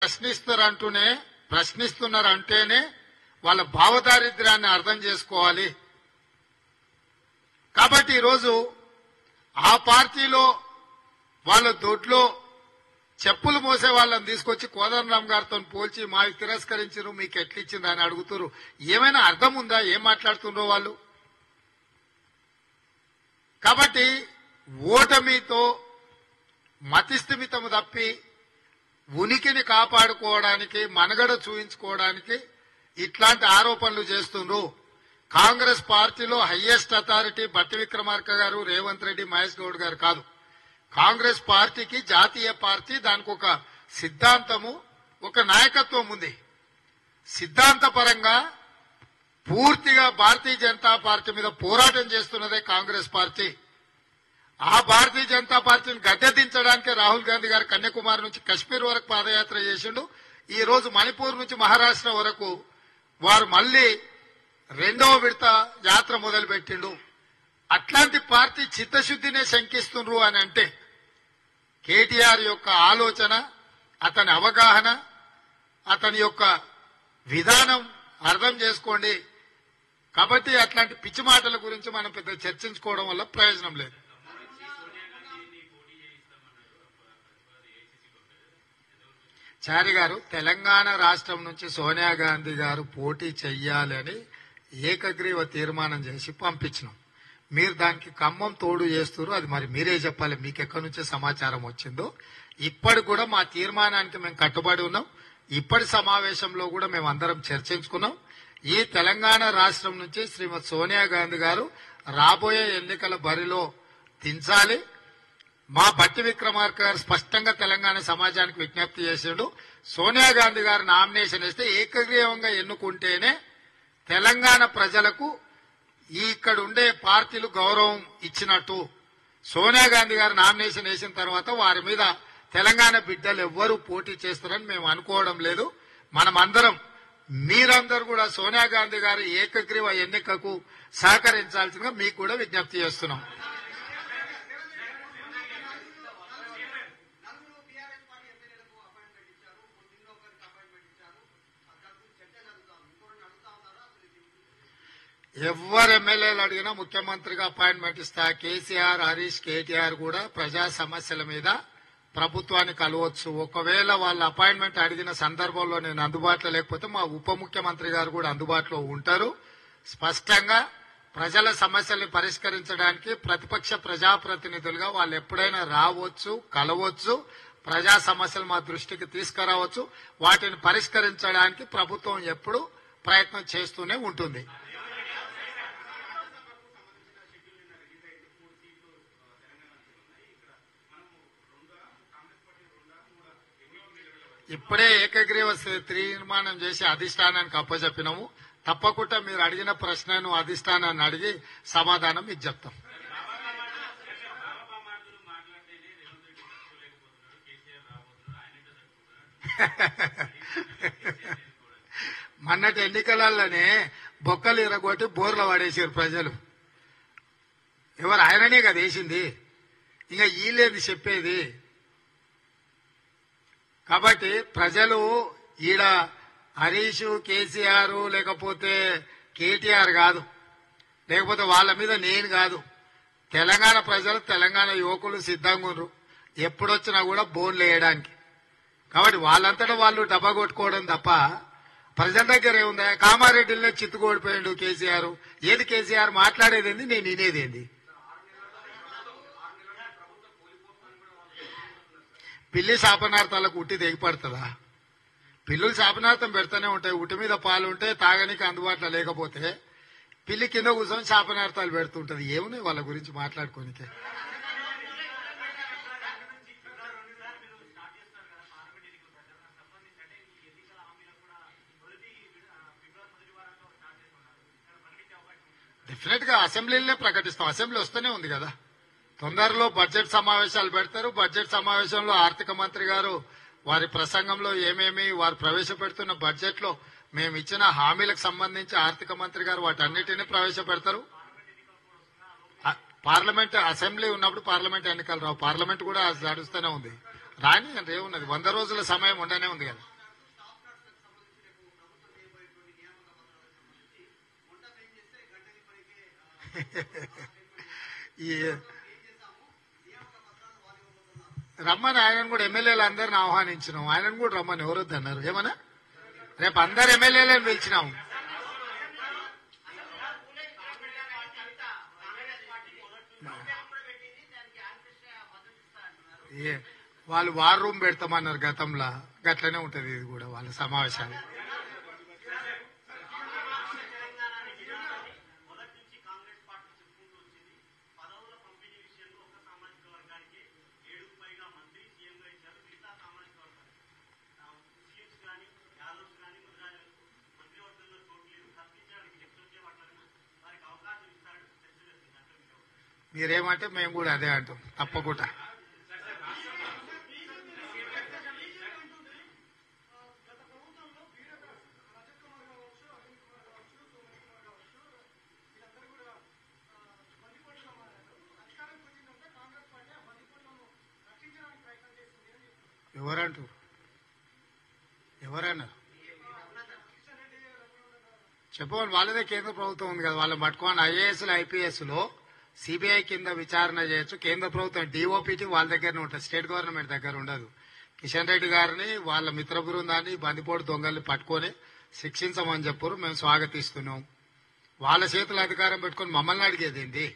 ప్రశ్నిస్తున్నారంటేనే వాళ్ళ భావదారిద్ర్యాన్ని అర్థం చేసుకోవాలి. కాబట్టి ఈరోజు ఆ పార్టీలో వాళ్ళ దొడ్లో చెప్పులు మోసే వాళ్ళని తీసుకొచ్చి కోదండరామ్ గారితో పోల్చి మాకు తిరస్కరించారు, మీకు ఎట్లిచ్చింది అని అడుగుతారు. ఏమైనా అర్థం ఉందా? ఏం మాట్లాడుతుండ్రో వాళ్ళు. కాబట్టి ఓటమితో మతిస్థిమితము తప్పి ఉనికిని కాపాడుకోవడానికి, మనగడ చూయించుకోవడానికి ఇట్లాంటి ఆరోపణలు చేస్తుండ్రు. కాంగ్రెస్ పార్టీలో హైయెస్ట్ అథారిటీ బట్టి విక్రమార్క గారు, రేవంత్ రెడ్డి, మహేష్ గౌడ్ గారు కాదు. కాంగ్రెస్ పార్టీకి జాతీయ పార్టీ, దానికి ఒక సిద్ధాంతము, ఒక నాయకత్వం ఉంది. సిద్ధాంతపరంగా పూర్తిగా భారతీయ జనతా పార్టీ మీద పోరాటం చేస్తున్నదే కాంగ్రెస్ పార్టీ. ఆ భారతీయ జనతా పార్టీని గద్దెదించడానికే రాహుల్ గాంధీ గారు కన్యాకుమారి నుంచి కశ్మీర్ వరకు పాదయాత్ర చేసిండు. ఈ రోజు మణిపూర్ నుంచి మహారాష్ట్ర వరకు వారు మళ్లీ రెండవ విడత యాత్ర మొదలుపెట్టిండు. అట్లాంటి పార్టీ చిత్తశుద్ధినే శంకిస్తుండ్రు అని అంటే కేటీఆర్ యొక్క ఆలోచన, అతని అవగాహన, అతని యొక్క విధానం అర్థం చేసుకోండి. కాబట్టి అట్లాంటి పిచ్చి మాటల గురించి మనం పెద్ద చర్చించుకోవడం వల్ల ప్రయోజనం లేదు. చారి గారు, తెలంగాణ రాష్ట్రం నుంచి సోనియా గాంధీ గారు పోటీ చెయ్యాలని ఏకగ్రీవ తీర్మానం చేసి పంపించినాం. మీరు దానికి ఖమ్మం తోడు చేస్తారు. అది మరి మీరే చెప్పాలి, మీకు ఎక్కడి నుంచే సమాచారం వచ్చిందో. ఇప్పటి కూడా మా తీర్మానానికి మేము కట్టుబడి ఉన్నాం. ఇప్పటి సమావేశంలో కూడా మేము అందరం చర్చించుకున్నాం. ఈ తెలంగాణ రాష్ట్రం నుంచి శ్రీమతి సోనియా గాంధీ గారు రాబోయే ఎన్నికల బరిలో దించాలి. మా బట్టి విక్రమార్క గారు స్పష్టంగా తెలంగాణ సమాజానికి విజ్ఞప్తి చేసిండు. సోనియా గాంధీ గారు నామినేషన్ ఇస్తే ఏకగ్రీవంగా ఎన్నుకుంటేనే తెలంగాణ ప్రజలకు ఇక్కడ ఉండే పార్టీలు గౌరవం ఇచ్చినట్టు. సోనియా గాంధీ గారు నామినేషన్ వేసిన తర్వాత వారి మీద తెలంగాణ బిడ్డలు ఎవ్వరూ పోటీ చేస్తారని మేము అనుకోవడం లేదు. మనమందరం, మీరందరూ కూడా సోనియా గాంధీ గారు ఏకగ్రీవ ఎన్నికకు సహకరించాల్సిందిగా మీకు కూడా విజ్ఞప్తి చేస్తున్నాం. ఎవరు ఎమ్మెల్యేలు అడిగినా ముఖ్యమంత్రిగా అపాయింట్మెంట్ ఇస్తా. కేసీఆర్, హరీష్, కేటీఆర్ కూడా ప్రజా సమస్యల మీద ప్రభుత్వాన్ని కలవచ్చు. ఒకవేళ వాళ్ళ అపాయింట్మెంట్ అడిగిన సందర్భంలో నేను అందుబాటులో లేకపోతే మా ఉప ముఖ్యమంత్రి గారు కూడా అందుబాటులో ఉంటారు. స్పష్టంగా ప్రజల సమస్యల్ని పరిష్కరించడానికి ప్రతిపక్ష ప్రజాప్రతినిధులుగా వాళ్ళు ఎప్పుడైనా రావచ్చు, కలవచ్చు, ప్రజా సమస్యలు మా దృష్టికి తీసుకురావచ్చు. వాటిని పరిష్కరించడానికి ప్రభుత్వం ఎప్పుడు ప్రయత్నం చేస్తూనే ఉంటుంది. ఇప్పుడే ఏకగ్రీవ తీర్మానం చేసి అధిష్టానానికి అప్పచెప్పినాము. తప్పకుండా మీరు అడిగిన ప్రశ్నను అధిష్టానాన్ని అడిగి సమాధానం మీకు చెప్తాం. మొన్నటి ఎన్నికలలోనే బొక్కలు ఇరగొట్టి బోర్లు పడేసారు ప్రజలు. ఎవరు? ఆయననే కదా వేసింది. ఇంకా వీళ్ళేది చెప్పేది. కాబట్టి ప్రజలు ఈడ హరీష్, కేసీఆర్ లేకపోతే కేటీఆర్ కాదు, లేకపోతే వాళ్ళ మీద నేను కాదు. తెలంగాణ ప్రజలు, తెలంగాణ యువకులు సిద్ధంగా ఉన్నారు ఎప్పుడొచ్చినా కూడా బోన్లు వేయడానికి. కాబట్టి వాళ్ళంతటా వాళ్ళు డబ్బా కొట్టుకోవడం తప్ప ప్రజల దగ్గర ఏముందా? కామారెడ్డిలో చిత్తుకోడిపోయాడు కేసీఆర్. ఏది కేసీఆర్ మాట్లాడేదేంది, నేను వినేదేంది? పిల్లి శాపనార్థాలకు ఉట్టి దిగిపడుతుందా? పిల్లులు శాపనార్థం పెడతానే ఉంటాయి. ఉట్టి మీద పాలు ఉంటే తాగనికి అందుబాటులో లేకపోతే పిల్లి కింద కూర్చొని శాపనార్థాలు పెడుతుంటది. ఏమున్నాయి వాళ్ళ గురించి మాట్లాడుకోనికే? డెఫినెట్ గా అసెంబ్లీలోనే ప్రకటిస్తాం. అసెంబ్లీ వస్తూనే ఉంది కదా. తొందరలో బడ్జెట్ సమావేశాలు పెడతారు. బడ్జెట్ సమావేశంలో ఆర్థిక మంత్రి గారు వారి ప్రసంగంలో ఏమేమి వారు ప్రవేశపెడుతున్న బడ్జెట్ లో మేము ఇచ్చిన హామీలకు సంబంధించి ఆర్థిక మంత్రి గారు వాటన్నిటినీ ప్రవేశపెడతారు. పార్లమెంట్ అసెంబ్లీ ఉన్నప్పుడు పార్లమెంట్ ఎన్నికలు రావు. పార్లమెంట్ కూడా నడుస్తూనే ఉంది. రాని అంటే ఏమున్నది, 100 రోజుల సమయం ఉండనే ఉంది కదా. ఈ రమ్మని ఆయనను కూడా ఎమ్మెల్యేలు అందరిని ఆహ్వానించినాం, ఆయనను కూడా రమ్మని ఎవరు వద్దన్నారు ఏమన్నా. రేపు అందరు ఎమ్మెల్యేలను పిలిచినాము. వాళ్ళు వార్ రూమ్ పెడతామన్నారు గతంలో, గట్లనే ఉంటది ఇది కూడా వాళ్ళ సమావేశాలు. మీరేమంటే మేము కూడా అదే అంటాం తప్పకుండా. ఎవరంటూ ఎవరన్నా చెప్పవాలి. వాళ్ళదే కేంద్ర ప్రభుత్వం ఉంది కదా, వాళ్ళని పట్టుకోండి. ఐఏఎస్లు ఐపీఎస్లో సిబిఐ కింద విచారణ చేయొచ్చు. కేంద్ర ప్రభుత్వం డిఓపిటి వాళ్ళ దగ్గరనే ఉంటుంది, స్టేట్ గవర్నమెంట్ దగ్గర ఉండదు. కిషన్ రెడ్డి గారిని వాళ్ళ మిత్ర బృందాన్ని బందిపోటు దొంగల్ని పట్టుకొని శిక్షించమని చెప్పారు. మేము స్వాగతిస్తున్నాం. వాళ్ళ చేతుల అధికారం పెట్టుకుని మమ్మల్ని అడిగేది ఏంటి?